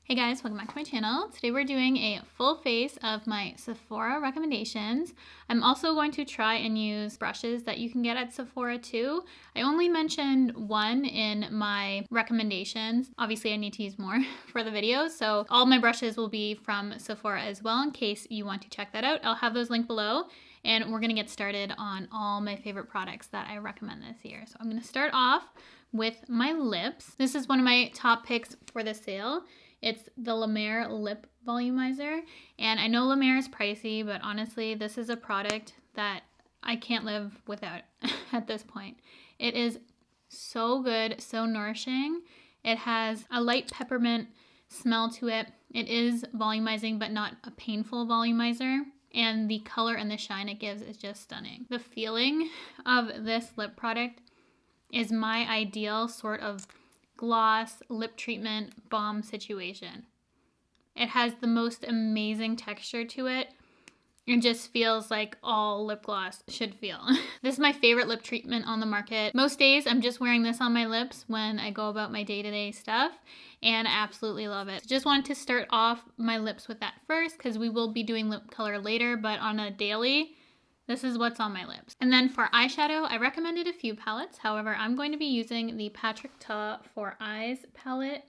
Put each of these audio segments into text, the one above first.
Hey guys, welcome back to my channel. Today we're doing a full face of my Sephora recommendations. I'm also going to try and use brushes that you can get at Sephora too. I only mentioned one in my recommendations. Obviously I need to use more for the video, so all my brushes will be from Sephora as well in case you want to check that out. I'll have those linked below, and we're gonna get started on all my favorite products that I recommend this year. So I'm gonna start off with my lips. This is one of my top picks for the sale. It's the Lemare Lip Volumizer, and I know Lemare is pricey, but honestly, this is a product that I can't live without at this point. It is so good, so nourishing. It has a light peppermint smell to it. It is volumizing, but not a painful volumizer, and the color and the shine it gives is just stunning. The feeling of this lip product is my ideal sort of gloss lip treatment balm situation. It has the most amazing texture to it. It just feels like all lip gloss should feel. This is my favorite lip treatment on the market. Most days I'm just wearing this on my lips when I go about my day-to-day stuff, and I absolutely love it. Just wanted to start off my lips with that first because we will be doing lip color later, but on a daily, this is what's on my lips. And then for eyeshadow, I recommended a few palettes. However, I'm going to be using the Patrick Ta for Eyes palette.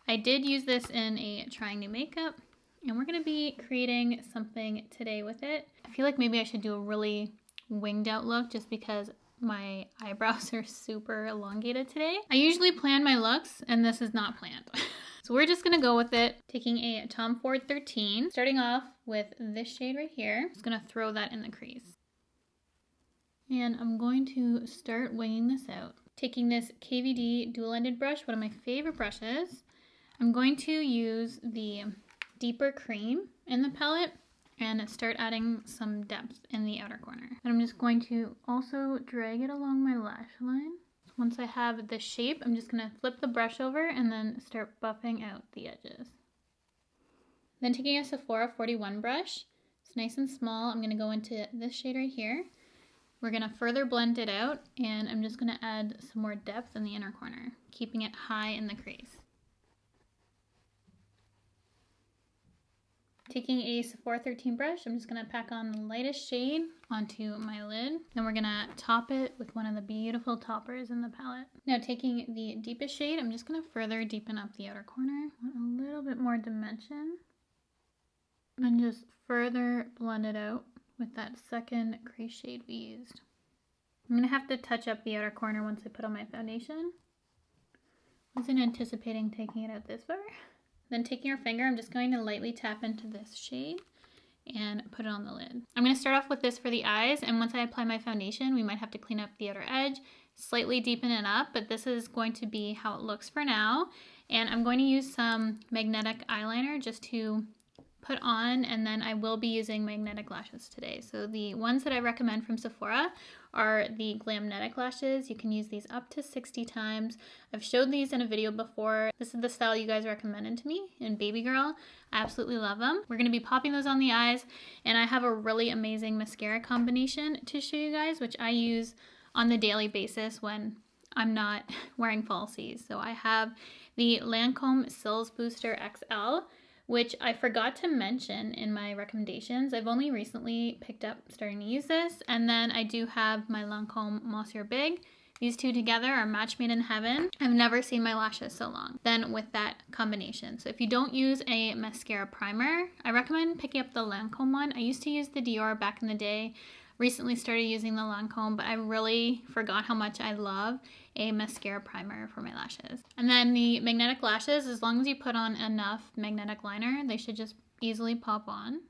I did use this in a Trying New Makeup, and we're gonna be creating something today with it. I feel like maybe I should do a really winged out look just because my eyebrows are super elongated today. I usually plan my looks, and this is not planned. So we're just gonna go with it, taking a Tom Ford 13, starting off with this shade right here. Just gonna throw that in the crease. And I'm going to start winging this out. Taking this KVD Dual Ended brush, one of my favorite brushes, I'm going to use the deeper cream in the palette and start adding some depth in the outer corner. And I'm just going to also drag it along my lash line. Once I have the shape, I'm just gonna flip the brush over and then start buffing out the edges. Then taking a Sephora 41 brush, it's nice and small. I'm gonna go into this shade right here. We're gonna further blend it out, and I'm just gonna add some more depth in the inner corner, keeping it high in the crease. Taking a Sephora 13 brush, I'm just gonna pack on the lightest shade onto my lid. Then we're gonna top it with one of the beautiful toppers in the palette. Now taking the deepest shade, I'm just gonna further deepen up the outer corner. Want a little bit more dimension. And just further blend it out with that second crease shade we used. I'm gonna have to touch up the outer corner once I put on my foundation. Wasn't anticipating taking it out this far. Then taking your finger, I'm just going to lightly tap into this shade and put it on the lid. I'm gonna start off with this for the eyes, and once I apply my foundation, we might have to clean up the outer edge, slightly deepen it up, but this is going to be how it looks for now. And I'm going to use some magnetic eyeliner just to put on, and then I will be using magnetic lashes today. So the ones that I recommend from Sephora are the Glamnetic lashes. You can use these up to 60 times. I've showed these in a video before. This is the style you guys recommended to me in Babygirl. I absolutely love them. We're gonna be popping those on the eyes, and I have a really amazing mascara combination to show you guys, which I use on the daily basis when I'm not wearing falsies. So I have the Lancome Cils Booster XL, which I forgot to mention in my recommendations. I've only recently picked up starting to use this. And then I do have my Lancome Monsieur Big. These two together are match made in heaven. I've never seen my lashes so long than with that combination. So if you don't use a mascara primer, I recommend picking up the Lancome one. I used to use the Dior back in the day. Recently started using the Lancome, but I really forgot how much I love a mascara primer for my lashes. And then the magnetic lashes, as long as you put on enough magnetic liner, they should just easily pop on.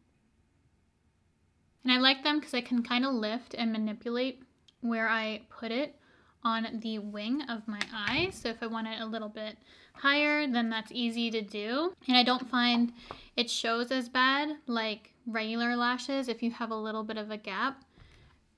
And I like them because I can kind of lift and manipulate where I put it on the wing of my eye. So if I want it a little bit higher, then that's easy to do. And I don't find it shows as bad like regular lashes if you have a little bit of a gap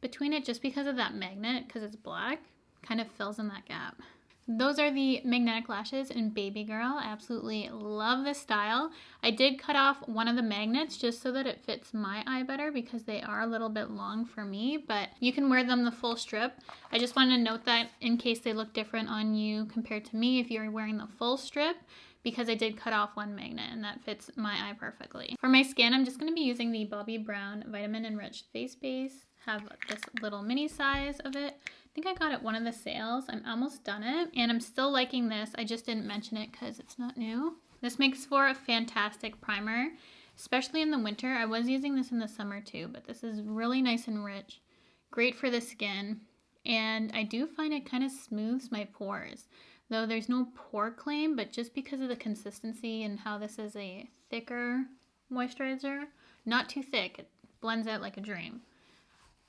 between it, just because of that magnet, because it's black, kind of fills in that gap. Those are the magnetic lashes in Babygirl. I absolutely love this style. I did cut off one of the magnets just so that it fits my eye better because they are a little bit long for me, but you can wear them the full strip. I just wanted to note that in case they look different on you compared to me if you're wearing the full strip, because I did cut off one magnet and that fits my eye perfectly. For my skin, I'm just going to be using the Bobbi Brown Vitamin Enriched Face Base. Have this little mini size of it. I think I got it one of the sales. I'm almost done it and I'm still liking this. I just didn't mention it because it's not new. This makes for a fantastic primer, especially in the winter. I was using this in the summer too, but this is really nice and rich. Great for the skin. And I do find it kind of smooths my pores. Though there's no pore claim, but just because of the consistency and how this is a thicker moisturizer, not too thick, it blends out like a dream.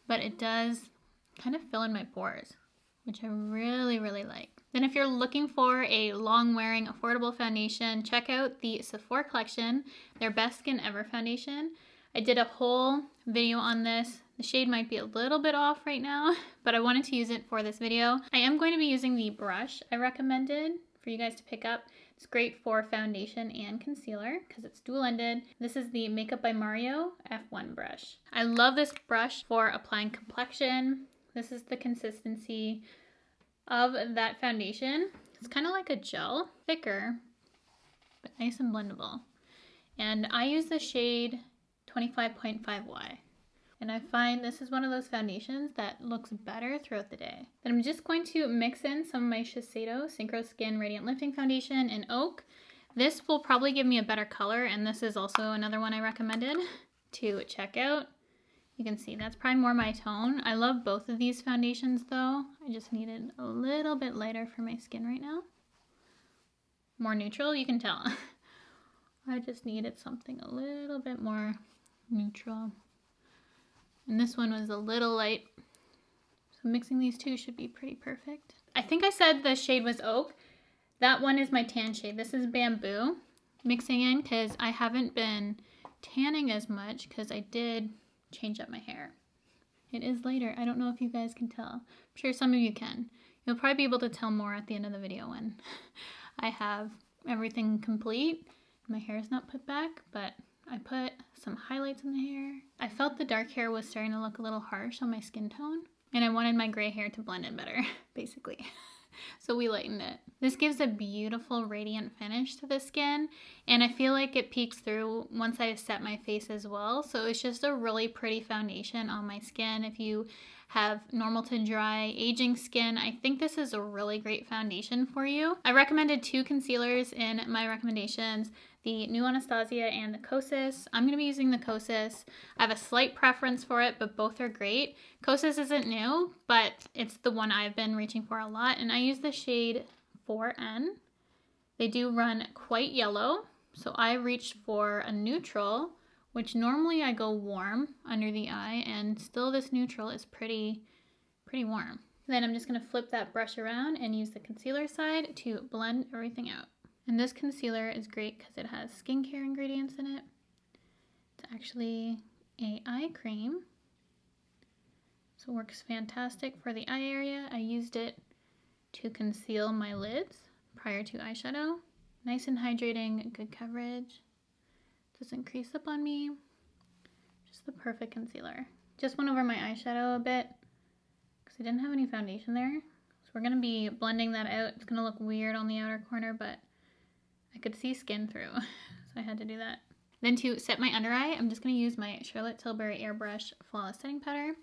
But it does kind of fill in my pores, which I really, really like. Then if you're looking for a long-wearing, affordable foundation, check out the Sephora Collection, their Best Skin Ever foundation. I did a whole video on this. The shade might be a little bit off right now, but I wanted to use it for this video. I am going to be using the brush I recommended for you guys to pick up. It's great for foundation and concealer because it's dual ended. This is the MakeupByCheryl F1 brush. I love this brush for applying complexion. This is the consistency of that foundation. It's kind of like a gel, thicker, but nice and blendable. And I use the shade 25.5Y. And I find this is one of those foundations that looks better throughout the day. Then I'm just going to mix in some of my Shiseido Synchro Skin Radiant Lifting Foundation in Oak. This will probably give me a better color, and this is also another one I recommended to check out. You can see that's probably more my tone. I love both of these foundations though. I just needed a little bit lighter for my skin right now. More neutral, you can tell. I just needed something a little bit more neutral. And this one was a little light. So mixing these two should be pretty perfect. I think I said the shade was Oak. That one is my tan shade. This is Bamboo. Mixing in because I haven't been tanning as much because I did change up my hair. It is lighter. I don't know if you guys can tell. I'm sure some of you can. You'll probably be able to tell more at the end of the video when I have everything complete. My hair is not put back, but I put some highlights in the hair. I felt the dark hair was starting to look a little harsh on my skin tone, and I wanted my gray hair to blend in better, basically. So we lightened it. This gives a beautiful radiant finish to the skin, and I feel like it peeks through once I set my face as well. So it's just a really pretty foundation on my skin. If you have normal to dry aging skin, I think this is a really great foundation for you. I recommended two concealers in my recommendations, the new Anastasia and the Kosas. I'm going to be using the Kosas. I have a slight preference for it, but both are great. Kosas isn't new, but it's the one I've been reaching for a lot, and I use the shade 4N. They do run quite yellow, so I reached for a neutral, which normally I go warm under the eye, and still this neutral is pretty warm. Then I'm just going to flip that brush around and use the concealer side to blend everything out. And this concealer is great because it has skincare ingredients in it. It's actually an eye cream, so it works fantastic for the eye area. I used it to conceal my lids prior to eyeshadow. Nice and hydrating, good coverage. Doesn't crease up on me. Just the perfect concealer. Just went over my eyeshadow a bit because I didn't have any foundation there. So we're going to be blending that out. It's going to look weird on the outer corner, but I could see skin through, so I had to do that. Then to set my under eye, I'm just going to use my Charlotte Tilbury Airbrush Flawless Setting Powder.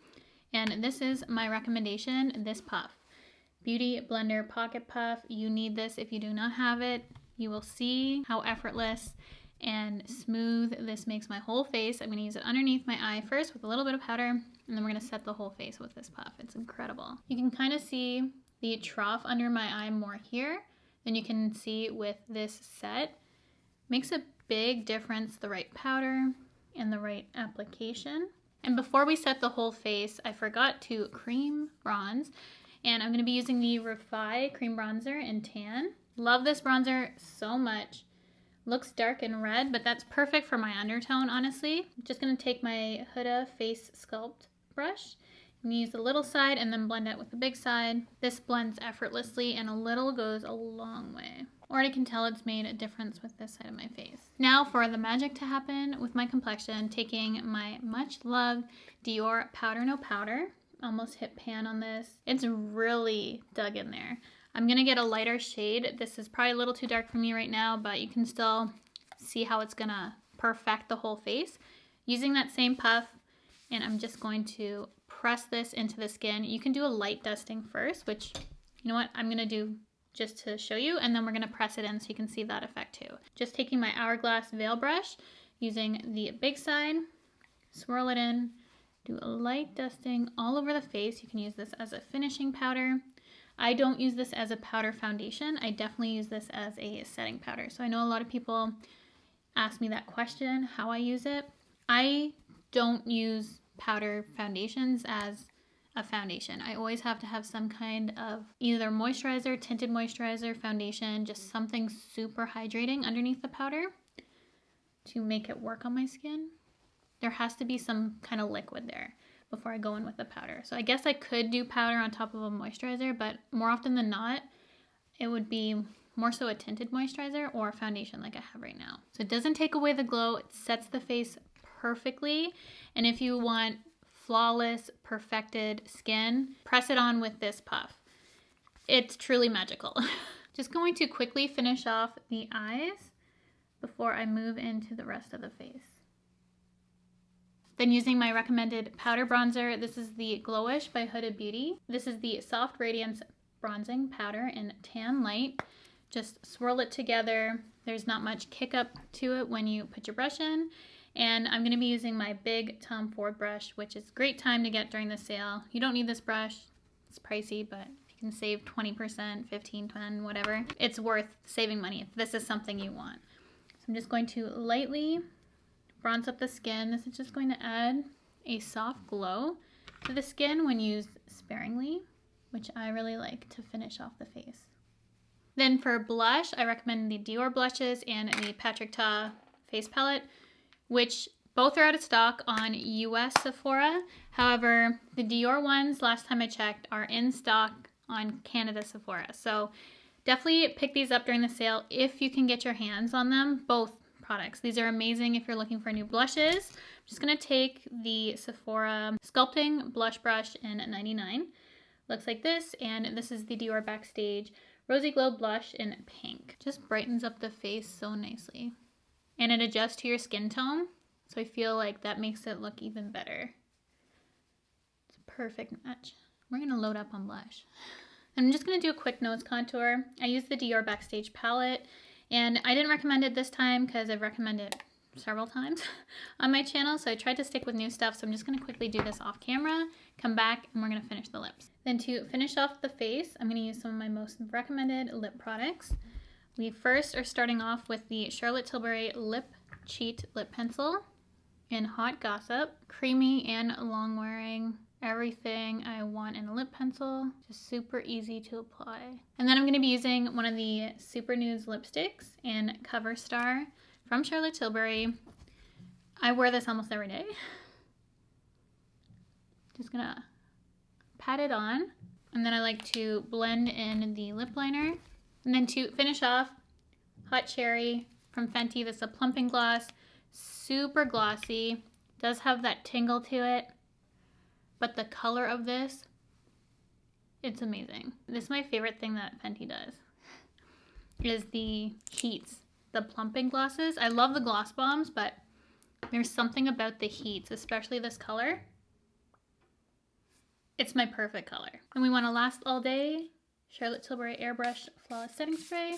And this is my recommendation, this puff. Beauty Blender Pocket Puff. You need this if you do not have it. You will see how effortless and smooth this makes my whole face. I'm going to use it underneath my eye first with a little bit of powder, and then we're going to set the whole face with this puff. It's incredible. You can kind of see the trough under my eye more here than you can see with this set. Makes a big difference, the right powder and the right application. And before we set the whole face, I forgot to cream bronze, and I'm going to be using the Refy cream bronzer in tan. Love this bronzer so much. Looks dark and red, but that's perfect for my undertone, honestly. I'm just going to take my Huda Face Sculpt brush and use the little side and then blend it with the big side. This blends effortlessly, and a little goes a long way. Already can tell it's made a difference with this side of my face. Now for the magic to happen with my complexion, taking my much loved Dior Powder No Powder. Almost hit pan on this. It's really dug in there. I'm gonna get a lighter shade. This is probably a little too dark for me right now, but you can still see how it's gonna perfect the whole face. Using that same puff, and I'm just going to press this into the skin. You can do a light dusting first, which, you know what, I'm gonna do just to show you, and then we're gonna press it in so you can see that effect too. Just taking my Hourglass Veil Brush, using the big side, swirl it in, do a light dusting all over the face. You can use this as a finishing powder. I don't use this as a powder foundation. I definitely use this as a setting powder. So I know a lot of people ask me that question, how I use it. I don't use powder foundations as a foundation. I always have to have some kind of either moisturizer, tinted moisturizer, foundation, just something super hydrating underneath the powder to make it work on my skin. There has to be some kind of liquid there before I go in with the powder. So I guess I could do powder on top of a moisturizer, but more often than not, it would be more so a tinted moisturizer or a foundation like I have right now. So it doesn't take away the glow, it sets the face perfectly. And if you want flawless, perfected skin, press it on with this puff. It's truly magical. Just going to quickly finish off the eyes before I move into the rest of the face. Then using my recommended powder bronzer, this is the GloWish by Huda Beauty. This is the Soft Radiance Bronzing Powder in Tan Light. Just swirl it together. There's not much kick up to it when you put your brush in. And I'm going to be using my big Tom Ford brush, which is a great time to get during the sale. You don't need this brush. It's pricey, but if you can save 20%, 15, 10, whatever, it's worth saving money if this is something you want. So I'm just going to lightly bronze up the skin. This is just going to add a soft glow to the skin when used sparingly, which I really like to finish off the face. Then for blush, I recommend the Dior blushes and the Patrick Ta face palette, which both are out of stock on US Sephora. However, the Dior ones, last time I checked, are in stock on Canada Sephora. So definitely pick these up during the sale if you can get your hands on them, both products. These are amazing if you're looking for new blushes. I'm just gonna take the Sephora Sculpting Blush Brush in 99. Looks like this, and this is the Dior Backstage Rosy Glow Blush in pink. Just brightens up the face so nicely. And it adjusts to your skin tone, so I feel like that makes it look even better. It's a perfect match. We're gonna load up on blush. I'm just gonna do a quick nose contour. I use the Dior Backstage palette, and I didn't recommend it this time because I've recommended it several times on my channel, so I tried to stick with new stuff, so I'm just gonna quickly do this off camera, come back, and we're gonna finish the lips. Then to finish off the face, I'm gonna use some of my most recommended lip products. We first are starting off with the Charlotte Tilbury Lip Cheat Lip Pencil in Hot Gossip. Creamy and long wearing, everything I want in a lip pencil. Just super easy to apply. And then I'm going to be using one of the Super Nudes lipsticks in Cover Star from Charlotte Tilbury. I wear this almost every day. Just gonna pat it on. And then I like to blend in the lip liner. And then to finish off, Hot Cherry from Fenty. This is a plumping gloss, super glossy, does have that tingle to it, but the color of this, it's amazing. This is my favorite thing that Fenty does, is the heats, the plumping glosses. I love the gloss bombs, but there's something about the heats, especially this color. It's my perfect color. And we want to last all day. Charlotte Tilbury Airbrush Flawless Setting Spray.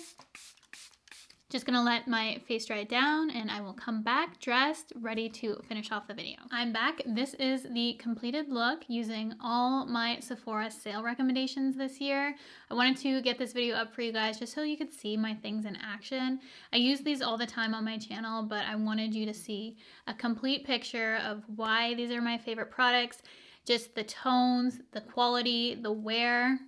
Just gonna let my face dry down and I will come back dressed, ready to finish off the video. I'm back. This is the completed look using all my Sephora sale recommendations this year. I wanted to get this video up for you guys just so you could see my things in action. I use these all the time on my channel, but I wanted you to see a complete picture of why these are my favorite products, just the tones, the quality, the wear.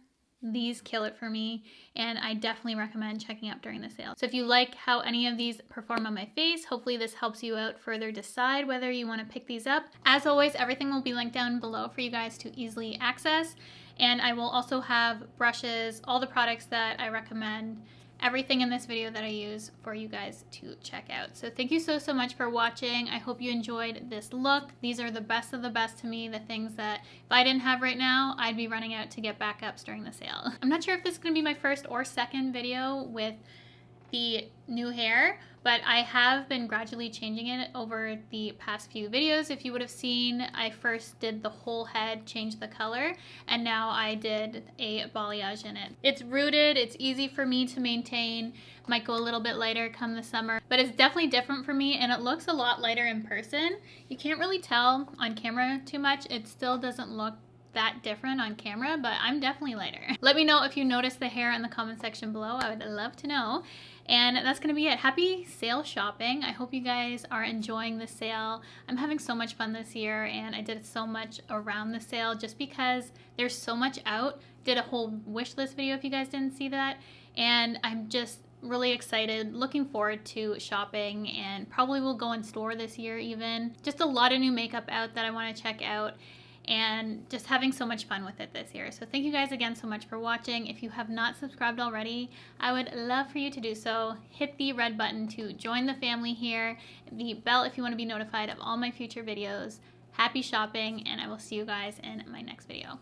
These kill it for me, and I definitely recommend checking out during the sale. So if you like how any of these perform on my face, hopefully this helps you out further decide whether you want to pick these up. As always, everything will be linked down below for you guys to easily access, and I will also have brushes, all the products that I recommend everything in this video that I use for you guys to check out. So thank you so much for watching. I hope you enjoyed this look. These are the best of the best to me, the things that if I didn't have right now, I'd be running out to get backups during the sale. I'm not sure if this is going to be my first or second video with the new hair, but I have been gradually changing it over the past few videos. If you would have seen, I first did the whole head, changed the color, and now I did a balayage in it. It's rooted, it's easy for me to maintain, might go a little bit lighter come the summer, but it's definitely different for me, and it looks a lot lighter in person. You can't really tell on camera too much. It still doesn't look that different on camera, but I'm definitely lighter. Let me know if you noticed the hair in the comment section below. I would love to know. And that's gonna be it. Happy sale shopping. I hope you guys are enjoying the sale. I'm having so much fun this year, and I did so much around the sale just because there's so much out. Did a whole wish list video if you guys didn't see that, and I'm just really excited, looking forward to shopping, and probably will go in store this year even. Just a lot of new makeup out that I want to check out, and just having so much fun with it this year. So thank you guys again so much for watching. If you have not subscribed already, I would love for you to do so. Hit the red button to join the family here, the bell if you want to be notified of all my future videos. Happy shopping, and I will see you guys in my next video.